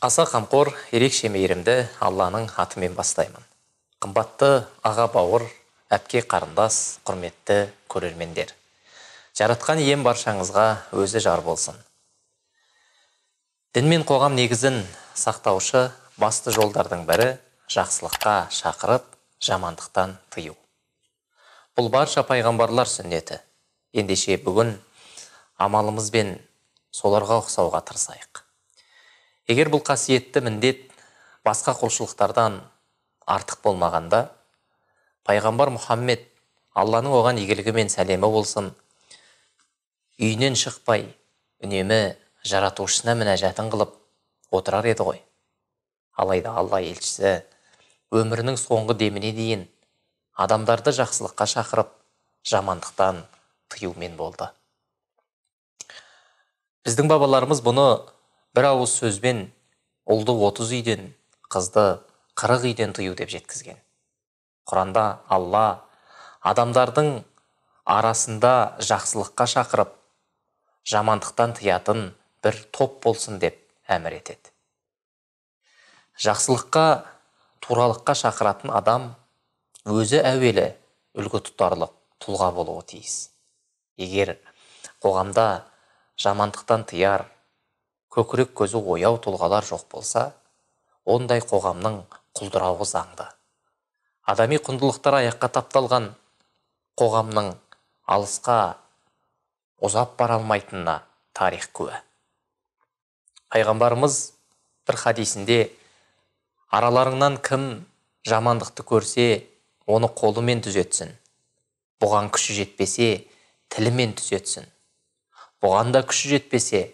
Аса қамқор, ерекше мейірімді Алланың атымен бастаймын. Қымбатты аға бауыр, әпке қарындас, құрметті көрермендер. Жаратқан ием баршаңызға өзі жар болсын. Дін мен қоғам негізін сақтаушы басты жолдардың бірі жақсылыққа шақырып, жамандықтан тыю. Бұл барша пайғамбарлар сүннеті. Ендеше бүгін амалымызбен соларға ұқсауға тырысайық. Егер бұл қасиетті міндет басқа құлшылықтардан артық болмағанда, пайғамбар Мұхаммед, Алланың оған игілігі мен сәлемі болсын, үйінен шықпай, үнемі жаратушысына мінәжатын қылып отырар еді ғой. Алайда Алла елшісі өмірінің соңғы деміне дейін адамдарды жақсылыққа шақырып, жамандықтан тыюмен болды. Біздің бабаларымыз бұны бір ауыз сөзбен ұлды 30 үйден, қызды 40 үйден тыю деп жеткізген. Құранда Алла адамдардың арасында жақсылыққа шақырып, жамандықтан тыятын бір топ болсын деп әмір етеді. Жақсылыққа, туралыққа шақыратын адам өзі әуелі үлгі тұтарлық тұлға болуы тиіс. Егер қоғамда жамандықтан тыяр, көкірек көзі ояу тұлғалар жоқ болса, ондай қоғамның құлдырауы заңды. Адами құндылықтар аяққа тапталған қоғамның алысқа ұзап бара алмайтынына тарих куә. Пайғамбарымыз бір хадисінде араларыңнан кім жамандықты көрсе, оны қолымен түзетсін. Бұған күші жетпесе, тілімен түзетсін. Бұған да күші жетпесе,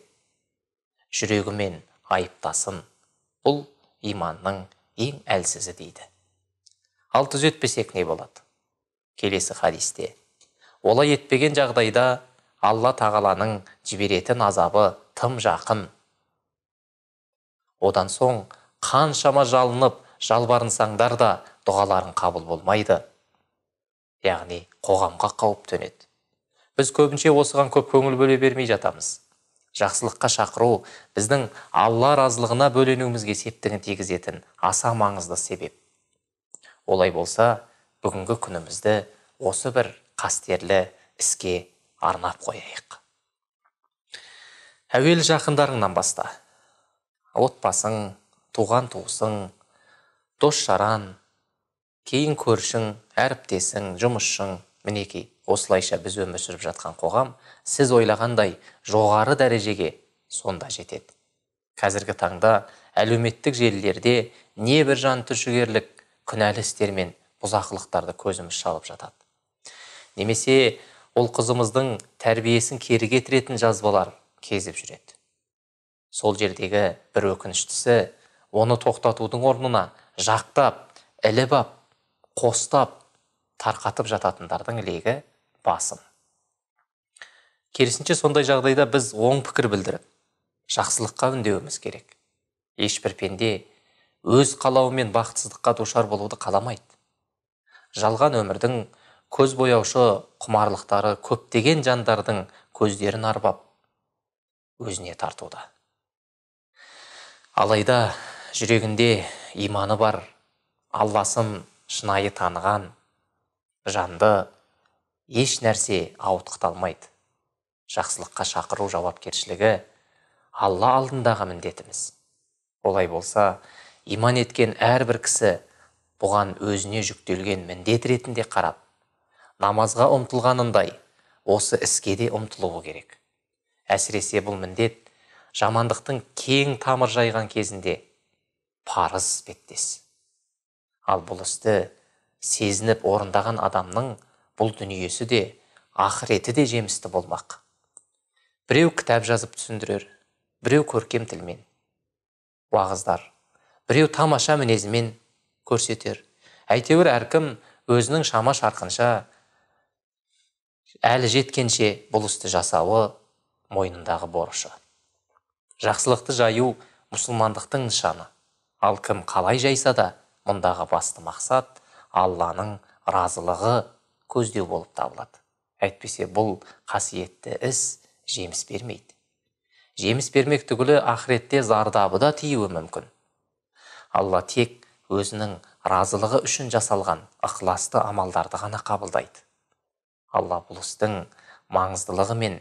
жүрегімен айыптасын. Бұл иманның ең әлсізі дейді. Ал түзетпесек не болады? Келесі хадисте: олай етпеген жағдайда Алла тағаланың жіберетін азабы тым жақын. Одан соң қаншама жалынып, жалбарынсаңдар да дұғаларың қабыл болмайды. Яғни қоғамға қауіп төнеді. Біз көбінше осыған көп көңіл бөле бермей жатамыз. Жақсылыққа шақыру біздің Алла разылығына бөленуімізге септігін тигізетін аса маңызды себеп. Олай болса, бүгінгі күнімізді осы бір қастерлі іске арнап қояйық. Әуелі жақындарыңнан баста. Отбасың, туған туысың, дос-жаран, кейін көршің, әріптесің, жұмысшың, мінекей. Осылайша біз өмір сүріп жатқан қоғам сіз ойлағандай жоғары дәрежеге сонда жетеді. Қазіргі таңда әлеуметтік желілерде небір жан түршігерлік күнәлі істер мен бұзақылықтарды көзіміз шалып жатады. Немесе ол қызымыздың тәрбиесін кері кетіретін жазбалар кезіп жүреді. Сол жердегі бір өкініштісі, оны тоқтатудың орнына жақтап, іліп ап, қостап, тарқатып жататындардың легі басым. Керісінше сондай жағдайда біз оң пікір білдіріп, жақсылыққа үндеуіміз керек. Ешбір пенде өз қалауымен бақытсыздыққа душар болуды қаламайды. Жалған өмірдің көз бояушы құмарлықтары көптеген жандардың көздерін арбап, өзіне тартуда. Алайда жүрегінде иманы бар, Алласын шынайы таныған жанды еш нәрсе ауытқыталмайды. Жақсылыққа шақыру жауапкершілігі Алла алдындағы міндетіміз. Олай болса, иман еткен әрбір кісі бұған өзіне жүктелген міндет ретінде қарап, намазға ұмтылғанындай осы іске де ұмтылуы керек. Әсіресе бұл міндет жамандықтың кең тамыр жайған кезінде парыз іспеттес. Ал бұл істі сезініп орындаған адамның бұл дүниесі де, ақыреті де жемісті болмақ. Біреу кітап жазып түсіндірер, біреу көркем тілмен уағыздар, біреу тамаша мінезімен көрсетер. Әйтеуір әркім өзінің шама шарқынша әлі жеткенше бұл істі жасауы мойнындағы борышы. Жақсылықты жаю мұсылмандықтың нышаны. Ал кім қалай жайса да, мұндағы басты мақсат Алланың разылығы көздеу болып табылады. Әйтпесе бұл қасиетті іс жеміс бермейді. жеміс бермек түгілі ақыретте зардабы да тиюі мүмкін. Алла тек өзінің разылығы үшін жасалған ықыласты амалдарды ғана қабылдайды. Алла бұл істің маңыздылығы мен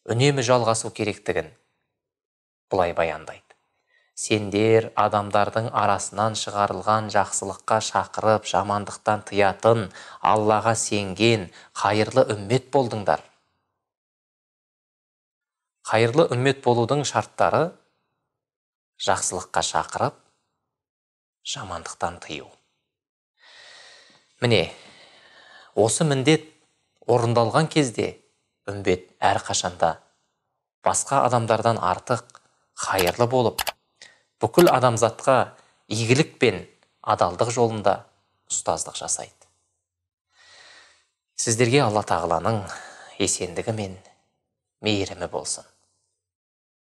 үнемі жалғасу керектігін бұлай баяндайды. Сендер адамдардың арасынан шығарылған жақсылыққа шақырып, жамандықтан тыятын, Аллаға сенген қайырлы үммет болдыңдар. Қайырлы үммет болудың шарттары жақсылыққа шақырып, жамандықтан тыю. Міне, осы міндет орындалған кезде үмбет әрқашанда басқа адамдардан артық қайырлы болып, бүкіл адамзатқа игілік пен адалдық жолында ұстаздық жасайды. Сіздерге Алла тағаланың есендігі мен мейірімі болсын.